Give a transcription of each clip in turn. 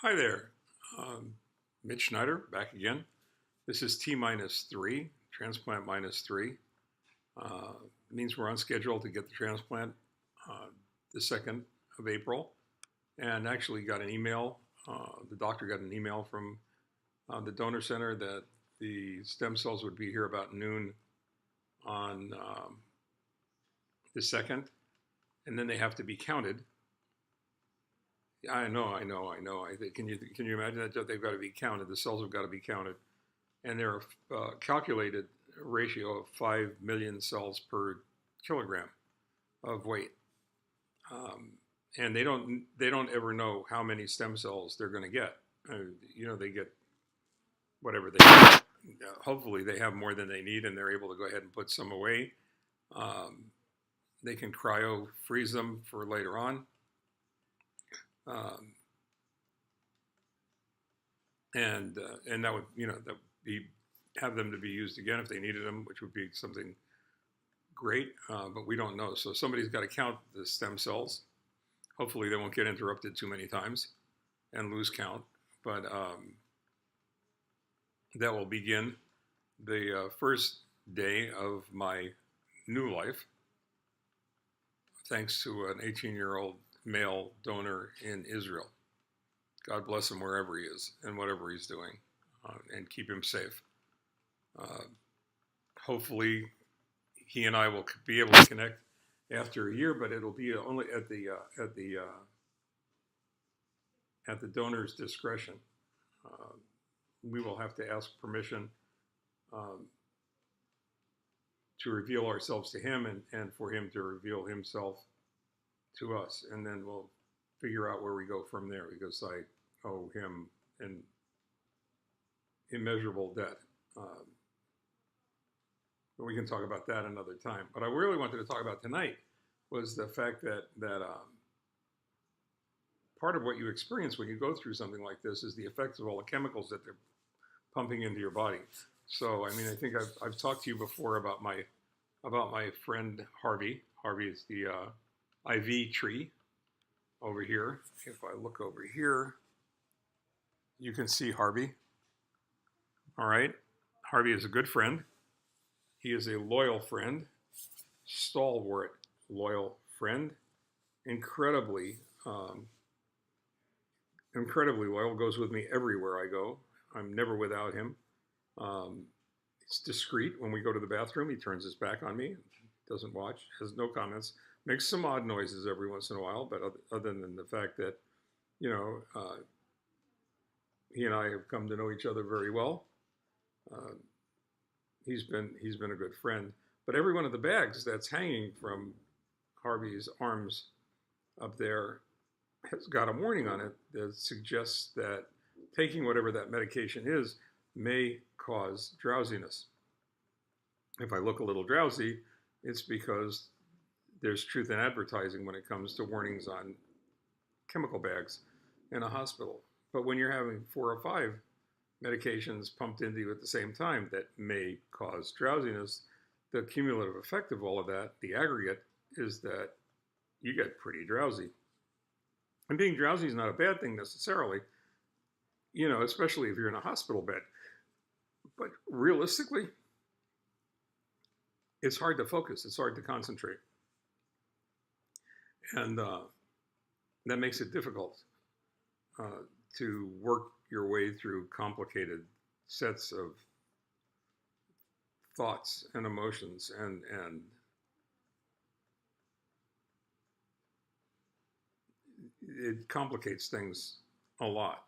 Hi there, um, Mitch Schneider back again. This is T minus three, transplant minus three. It means we're on schedule to get the transplant uh, the 2nd of April, and actually got an email. The doctor got an email from the donor center that the stem cells would be here about noon on the 2nd, and then they have to be counted. I know. Can you imagine that they've got to be counted? The cells have got to be counted, and they're calculated ratio of 5 million cells per kilogram of weight. And they don't ever know how many stem cells they're going to get. They get whatever they get. Hopefully they have more than they need, and they're able to go ahead and put some away. They can cryo freeze them for later on. Um, and that would be have them to be used again if they needed them, which would be something great. But we don't know, so somebody's got to count the stem cells. Hopefully, they won't get interrupted too many times and lose count. But that will begin the first day of my new life, thanks to an 18-year-old male donor in Israel. God bless him wherever he is and whatever he's doing, and keep him safe. Hopefully, he and I will be able to connect after a year, but it'll be only at the donor's discretion. We will have to ask permission to reveal ourselves to him, and for him to reveal himself to us, and then we'll figure out where we go from there, because I owe him an immeasurable debt. But we can talk about that another time. What I really wanted to talk about tonight was the fact that part of what you experience when you go through something like this is the effects of all the chemicals that they're pumping into your body. So, I mean, I think I've talked to you before about my friend Harvey. Harvey is the IV tree over here. If I look over here, you can see Harvey. All right. Harvey is a good friend. He is a loyal friend, stalwart, loyal friend, incredibly loyal, goes with me everywhere I go. I'm never without him. He's discreet. When we go to the bathroom, he turns his back on me, doesn't watch, has no comments, makes some odd noises every once in a while, but other than the fact that, he and I have come to know each other very well. He's been a good friend. But every one of the bags that's hanging from Harvey's arms up there has got a warning on it that suggests that taking whatever that medication is may cause drowsiness. If I look a little drowsy, it's because there's truth in advertising when it comes to warnings on chemical bags in a hospital. But when you're having 4 or 5 medications pumped into you at the same time that may cause drowsiness, the cumulative effect of all of that, the aggregate, is that you get pretty drowsy. And being drowsy is not a bad thing necessarily, especially if you're in a hospital bed. But realistically, it's hard to focus. It's hard to concentrate. And that makes it difficult to work your way through complicated sets of thoughts and emotions, and it complicates things a lot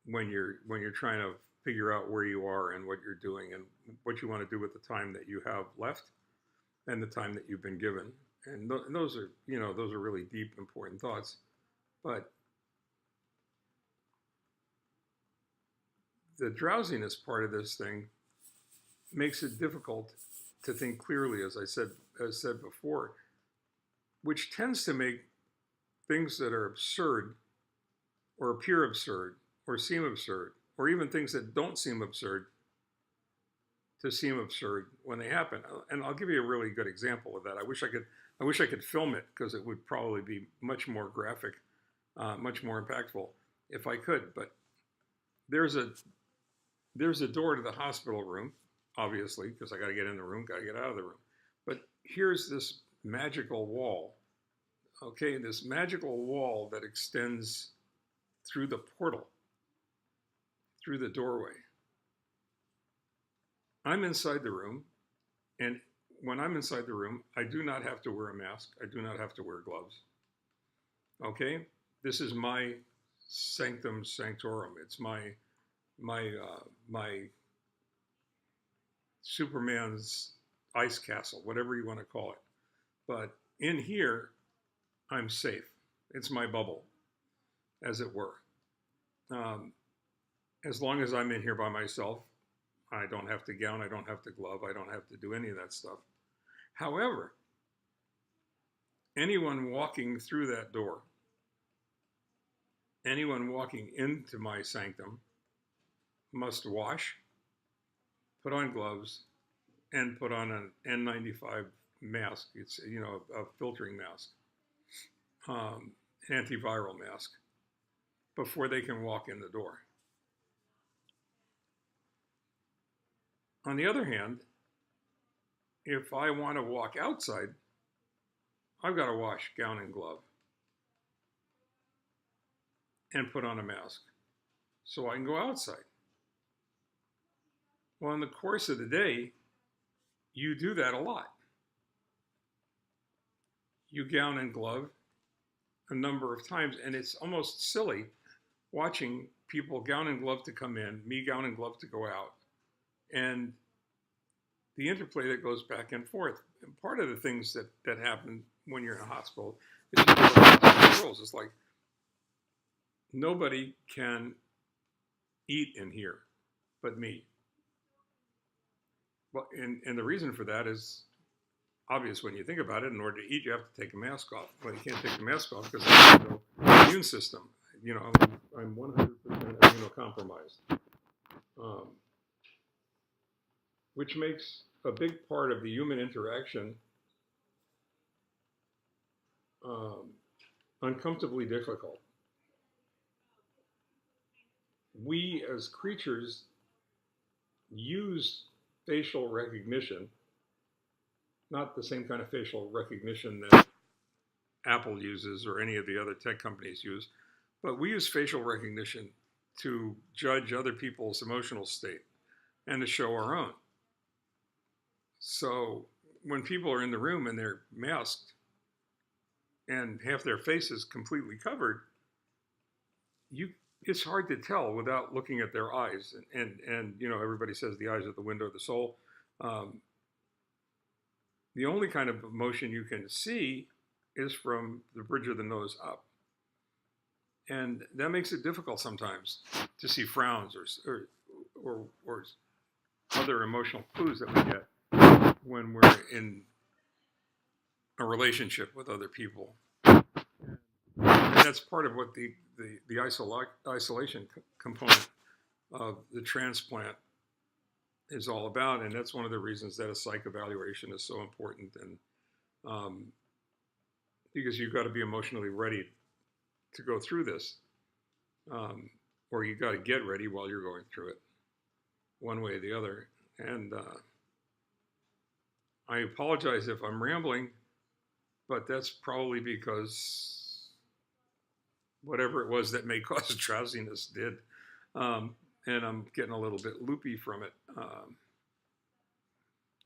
when you're trying to figure out where you are and what you're doing and what you want to do with the time that you have left and the time that you've been given. And those are really deep, important thoughts. But the drowsiness part of this thing makes it difficult to think clearly, as said before, which tends to make things that are absurd or appear absurd or seem absurd, or even things that don't seem absurd, to seem absurd when they happen. And I'll give you a really good example of that. I wish I could film it, because it would probably be much more graphic much more impactful if I could. But there's a door to the hospital room, obviously, because I got to get in the room, got to get out of the room. But here's this magical wall. Okay, this magical wall that extends through the portal, through the doorway. I'm inside the room, and when I'm inside the room, I do not have to wear a mask. I do not have to wear gloves. Okay, this is my sanctum sanctorum. It's my Superman's ice castle, whatever you want to call it. But in here, I'm safe. It's my bubble, as it were. As long as I'm in here by myself, I don't have to gown, I don't have to glove, I don't have to do any of that stuff. However, anyone walking through that door, anyone walking into my sanctum must wash, put on gloves, and put on an N95 mask. It's, a filtering mask, an antiviral mask, before they can walk in the door. On the other hand, if I want to walk outside, I've got to wash gown and glove and put on a mask so I can go outside. Well, in the course of the day, you do that a lot. You gown and glove a number of times, and it's almost silly watching people gown and glove to come in, me gown and glove to go out, and the interplay that goes back and forth. And part of the things that happen when you're in a hospital is you go rules. It's like nobody can eat in here but me. Well, and the reason for that is obvious when you think about it. In order to eat, you have to take a mask off. Well, you can't take the mask off because there's no immune system. I'm 100% immunocompromised, which makes a big part of the human interaction uncomfortably difficult. We as creatures use facial recognition, not the same kind of facial recognition that Apple uses or any of the other tech companies use, but we use facial recognition to judge other people's emotional state and to show our own. So when people are in the room and they're masked and half their face is completely covered, it's hard to tell without looking at their eyes. And everybody says the eyes are the window of the soul. The only kind of emotion you can see is from the bridge of the nose up. And that makes it difficult sometimes to see frowns or other emotional clues that we get when we're in a relationship with other people. And that's part of what the isolation component of the transplant is all about. And that's one of the reasons that a psych evaluation is so important. And because you've got to be emotionally ready to go through this, or you got to get ready while you're going through it, one way or the other. And I apologize if I'm rambling, but that's probably because whatever it was that may cause drowsiness did. And I'm getting a little bit loopy from it.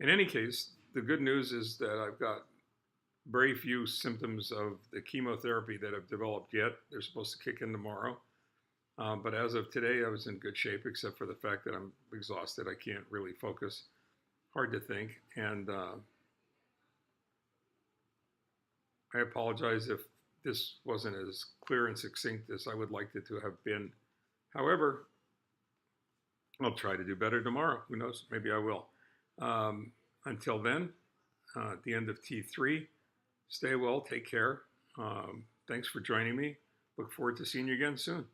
In any case, the good news is that I've got very few symptoms of the chemotherapy that have developed yet. They're supposed to kick in tomorrow. But as of today, I was in good shape, except for the fact that I'm exhausted. I can't really focus. Hard to think. And I apologize if this wasn't as clear and succinct as I would like it to have been. However, I'll try to do better tomorrow. Who knows? Maybe I will. Until then, at the end of T3, stay well, take care. Thanks for joining me. Look forward to seeing you again soon.